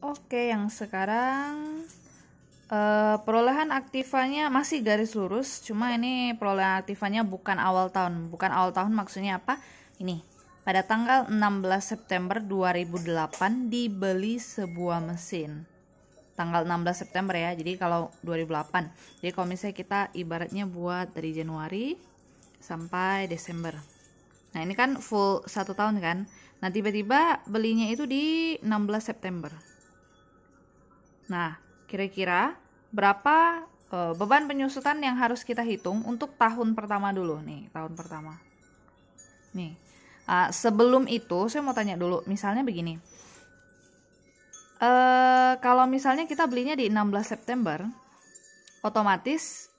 Oke, yang sekarang perolehan aktifanya masih garis lurus, cuma ini perolehan aktifanya bukan awal tahun. Bukan awal tahun maksudnya apa? Ini, pada tanggal 16 September 2008 dibeli sebuah mesin. Tanggal 16 September ya, jadi kalau 2008. Jadi kalau misalnya kita ibaratnya buat dari Januari sampai Desember. Nah ini kan full 1 tahun kan. Nah tiba-tiba belinya itu di 16 September. Nah, kira-kira berapa beban penyusutan yang harus kita hitung untuk tahun pertama dulu nih, tahun pertama. Nih, sebelum itu saya mau tanya dulu, misalnya begini. Kalau misalnya kita belinya di 16 September, otomatis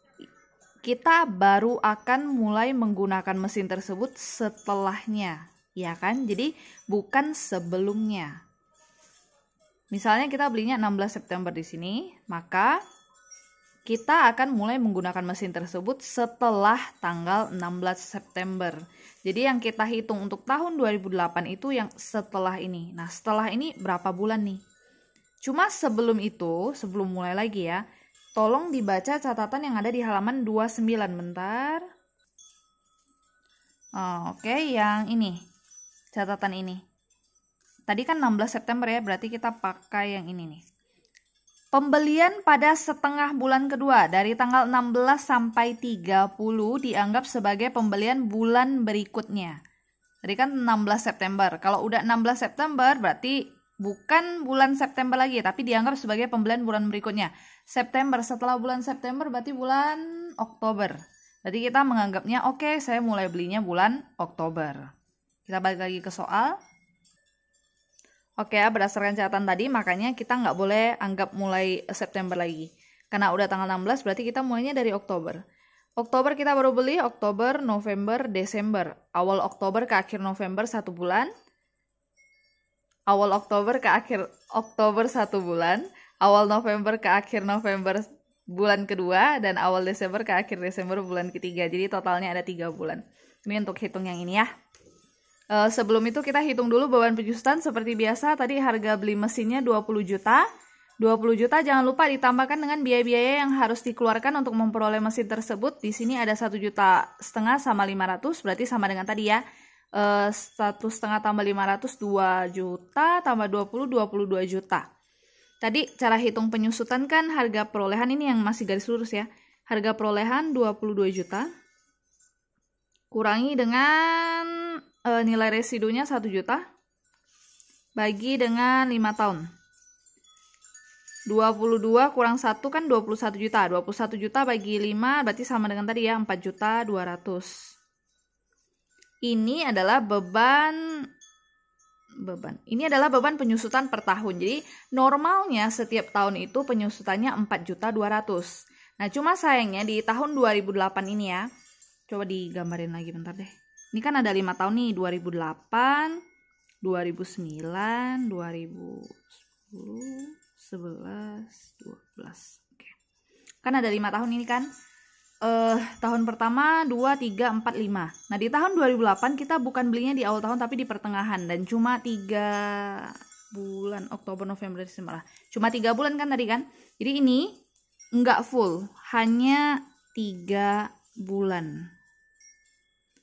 kita baru akan mulai menggunakan mesin tersebut setelahnya, ya kan? Jadi bukan sebelumnya. Misalnya kita belinya 16 September di sini, maka kita akan mulai menggunakan mesin tersebut setelah tanggal 16 September. Jadi yang kita hitung untuk tahun 2008 itu yang setelah ini. Nah, setelah ini berapa bulan nih? Cuma sebelum itu, sebelum mulai lagi ya, tolong dibaca catatan yang ada di halaman 29. Bentar. Oke, yang ini. Catatan ini. Tadi kan 16 September ya, berarti kita pakai yang ini nih. Pembelian pada setengah bulan kedua dari tanggal 16 sampai 30 dianggap sebagai pembelian bulan berikutnya. Tadi kan 16 September. Kalau udah 16 September berarti bukan bulan September lagi, tapi dianggap sebagai pembelian bulan berikutnya. September, setelah bulan September berarti bulan Oktober. Berarti kita menganggapnya oke, saya mulai belinya bulan Oktober. Kita balik lagi ke soal. Oke ya, berdasarkan catatan tadi, makanya kita nggak boleh anggap mulai September lagi. Karena udah tanggal 16, berarti kita mulainya dari Oktober. Oktober kita baru beli, Oktober, November, Desember. Awal Oktober ke akhir November 1 bulan. Awal Oktober ke akhir Oktober 1 bulan. Awal November ke akhir November bulan kedua. Dan awal Desember ke akhir Desember bulan ketiga. Jadi totalnya ada 3 bulan. Ini untuk hitung yang ini ya. Sebelum itu kita hitung dulu beban penyusutan seperti biasa. Tadi harga beli mesinnya 20 juta. 20 juta jangan lupa ditambahkan dengan biaya-biaya yang harus dikeluarkan untuk memperoleh mesin tersebut. Di sini ada 1,5 juta sama 500, berarti sama dengan tadi ya. 1,5 tambah 500, 2 juta, tambah 20, 22 juta. Tadi cara hitung penyusutan kan harga perolehan ini yang masih garis lurus ya. Harga perolehan 22 juta. Kurangi dengan nilai residunya 1 juta bagi dengan 5 tahun. 22 kurang 1 kan 21 juta. 21 juta bagi 5 berarti sama dengan tadi ya, 4 juta 200. Ini adalah beban. Ini adalah beban penyusutan per tahun. Jadi normalnya setiap tahun itu penyusutannya 4 juta 200. Nah, cuma sayangnya di tahun 2008 ini ya. Coba digambarin lagi bentar deh. Ini kan ada 5 tahun nih, 2008, 2009, 2010, 11, 12. Oke. Kan ada 5 tahun ini kan. Tahun pertama 2, 3, 4, 5. Nah, di tahun 2008 kita bukan belinya di awal tahun tapi di pertengahan dan cuma 3 bulan, Oktober, November, Desember. Cuma 3 bulan kan tadi kan. Jadi ini enggak full, hanya 3 bulan.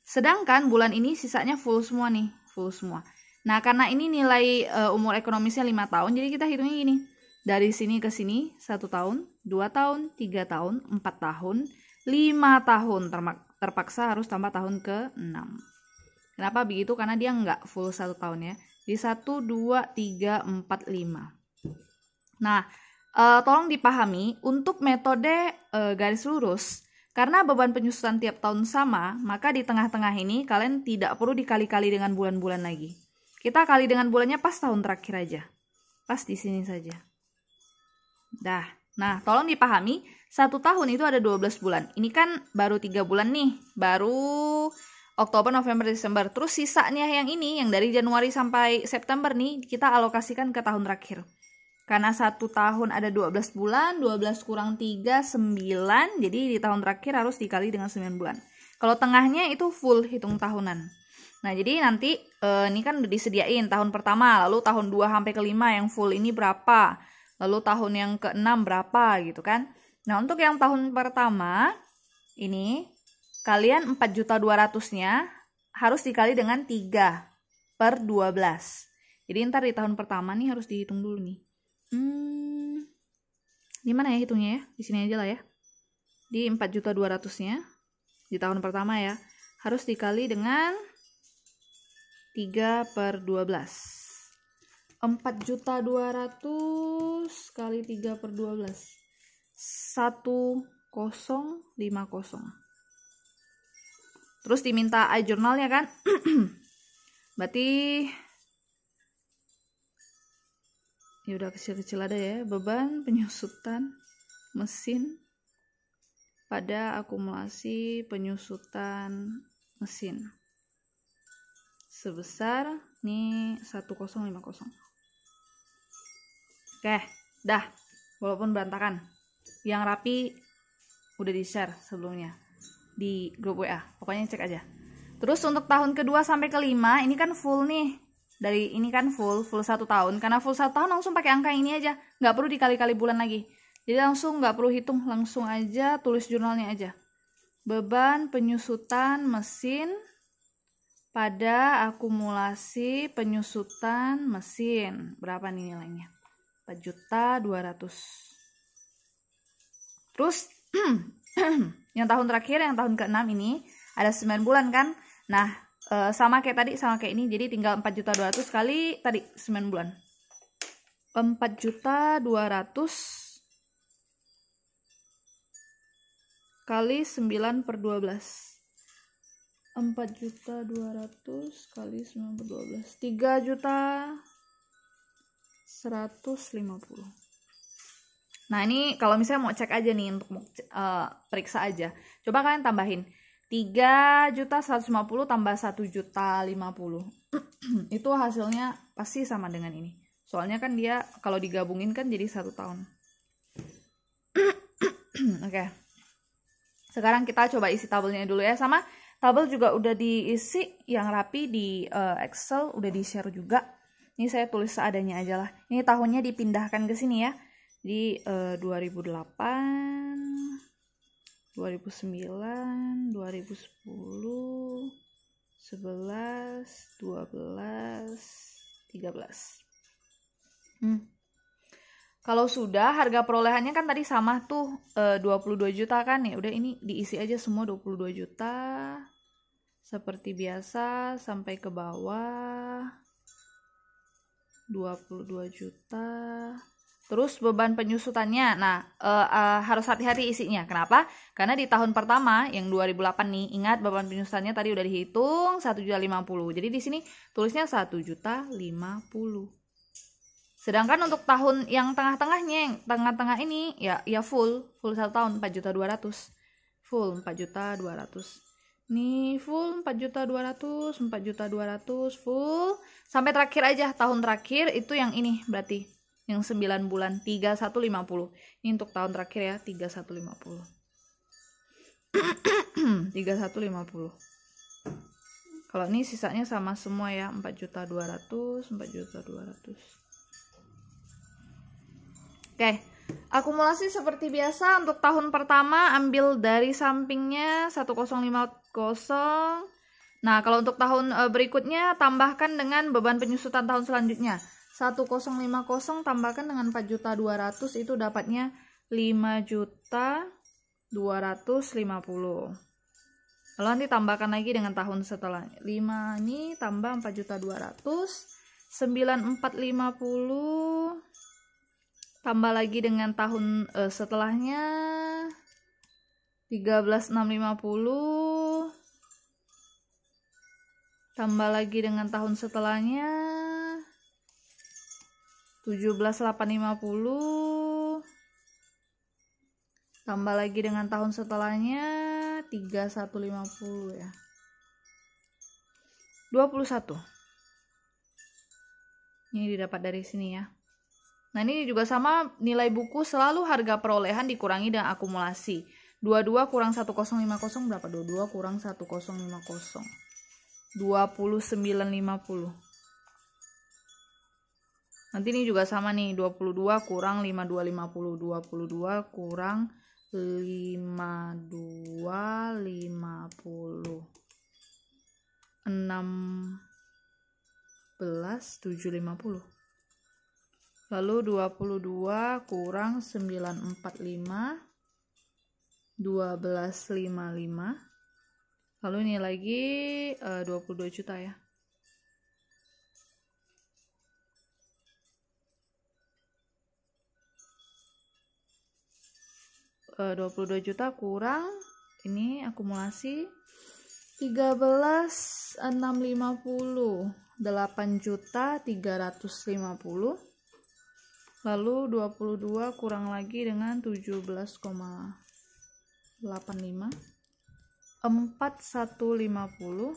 Sedangkan bulan ini sisanya full semua nih, full semua. Nah, karena ini nilai umur ekonomisnya 5 tahun, jadi kita hitungnya gini. Dari sini ke sini 1 tahun, 2 tahun, 3 tahun, 4 tahun, 5 tahun. Terpaksa harus tambah tahun ke-6. Kenapa begitu? Karena dia nggak full 1 tahun ya. Di 1, 2, 3, 4, 5. Nah, tolong dipahami untuk metode garis lurus. Karena beban penyusutan tiap tahun sama, maka di tengah-tengah ini kalian tidak perlu dikali-kali dengan bulan-bulan lagi. Kita kali dengan bulannya pas tahun terakhir aja. Pas di sini saja. Dah. Nah, tolong dipahami, 1 tahun itu ada 12 bulan. Ini kan baru 3 bulan nih. Baru Oktober, November, Desember. Terus sisanya yang ini, yang dari Januari sampai September nih, kita alokasikan ke tahun terakhir. Karena 1 tahun ada 12 bulan, 12 kurang 3, 9. Jadi di tahun terakhir harus dikali dengan 9 bulan. Kalau tengahnya itu full hitung tahunan. Nah, jadi nanti ini kan udah disediain tahun pertama, lalu tahun 2 sampai ke 5 yang full ini berapa, lalu tahun yang ke-6 berapa gitu kan. Nah, untuk yang tahun pertama ini kalian 4.200.000-nya harus dikali dengan 3/12. Jadi ntar di tahun pertama nih harus dihitung dulu nih. Di mana ya hitungnya ya? Di sini aja lah ya. Di 4.200.000-nya di tahun pertama ya harus dikali dengan 3/12. 4.200.000 kali 3/12. 1050. Terus diminta iJournalnya kan? Berarti ya udah kecil-kecil ada ya. Beban penyusutan mesin pada akumulasi penyusutan mesin sebesar nih 1050. Oke, dah. Walaupun berantakan. Yang rapi udah di-share sebelumnya di grup WA. Pokoknya cek aja. Terus untuk tahun kedua sampai ke-5 ini kan full nih. Dari ini kan full 1 tahun. Karena full 1 tahun langsung pakai angka ini aja. Nggak perlu dikali-kali bulan lagi. Jadi langsung nggak perlu hitung. Langsung aja tulis jurnalnya aja. Beban penyusutan mesin pada akumulasi penyusutan mesin. Berapa nih nilainya? 4.200.000. Terus yang tahun terakhir, yang tahun ke-6 ini ada 9 bulan kan. Nah, sama kayak tadi, sama kayak ini. Jadi tinggal 4.200.000 kali tadi 9 bulan. 4.200.000 kali 9/12. 4.200.000 kali 9/12. 3.150.000. Nah, ini kalau misalnya mau cek aja nih, untuk periksa aja. Coba kalian tambahin. 3.150.000 tambah 1.050.000. Itu hasilnya pasti sama dengan ini. Soalnya kan dia kalau digabungin kan jadi 1 tahun. Oke. Sekarang kita coba isi tabelnya dulu ya. Sama tabel juga udah diisi yang rapi di Excel, udah di-share juga. Ini saya tulis seadanya aja lah. Ini tahunnya dipindahkan ke sini ya. Di 2008, 2009, 2010, 11, 12, 13. Kalau sudah, harga perolehannya kan tadi sama tuh 22 juta kan ya. Udah ini diisi aja semua 22 juta. Seperti biasa sampai ke bawah. 22 juta. Terus beban penyusutannya, nah harus hati-hati isinya. Kenapa? Karena di tahun pertama yang 2008 nih, ingat beban penyusutannya tadi udah dihitung 1.050.000. Jadi di sini tulisnya 1.050.000. Sedangkan untuk tahun yang tengah-tengahnya, yang tengah-tengah ini ya full 1 tahun 4.200.000. Full 4.200.000. Nih full 4.200.000, 4.200.000 full sampai terakhir aja, tahun terakhir itu yang ini berarti. Yang 9 bulan 3.150. Ini untuk tahun terakhir ya 3.150. 3.150. Kalau ini sisanya sama semua ya 4.200.000, 4.200.000. Oke, akumulasi seperti biasa untuk tahun pertama ambil dari sampingnya 1050. Nah, kalau untuk tahun berikutnya tambahkan dengan beban penyusutan tahun selanjutnya. 1050 tambahkan dengan 4.200.000 itu dapatnya 5.250.000. Lalu nanti tambahkan lagi dengan tahun setelahnya. 5 ini tambah 4.200.000, 9.450 tambah lagi dengan tahun setelahnya 13.650 tambah lagi dengan tahun setelahnya 17.850 tambah lagi dengan tahun setelahnya 31.50 ya. 21. Ini didapat dari sini ya. Nah, ini juga sama, nilai buku selalu harga perolehan dikurangi dengan akumulasi. 22 kurang 1050 berapa? 22 kurang 1050. 29,50. Nanti ini juga sama nih, 22 kurang 52,50. 22 kurang 52,50. 16,750. Lalu 22 kurang 945, 12,55. Lalu ini lagi 22 juta ya. Uh, 22 juta kurang ini akumulasi 13,650, 8.350. Lalu 22 kurang lagi dengan 17,85, 4.150.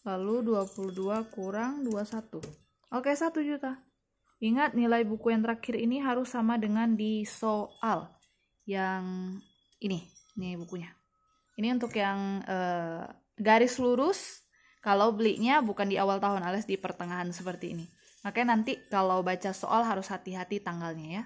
Lalu 22 kurang 21. Oke, 1 juta. Ingat, nilai buku yang terakhir ini harus sama dengan di soal yang ini bukunya. Ini untuk yang garis lurus, kalau belinya bukan di awal tahun alias di pertengahan seperti ini. Makanya nanti kalau baca soal harus hati-hati tanggalnya ya.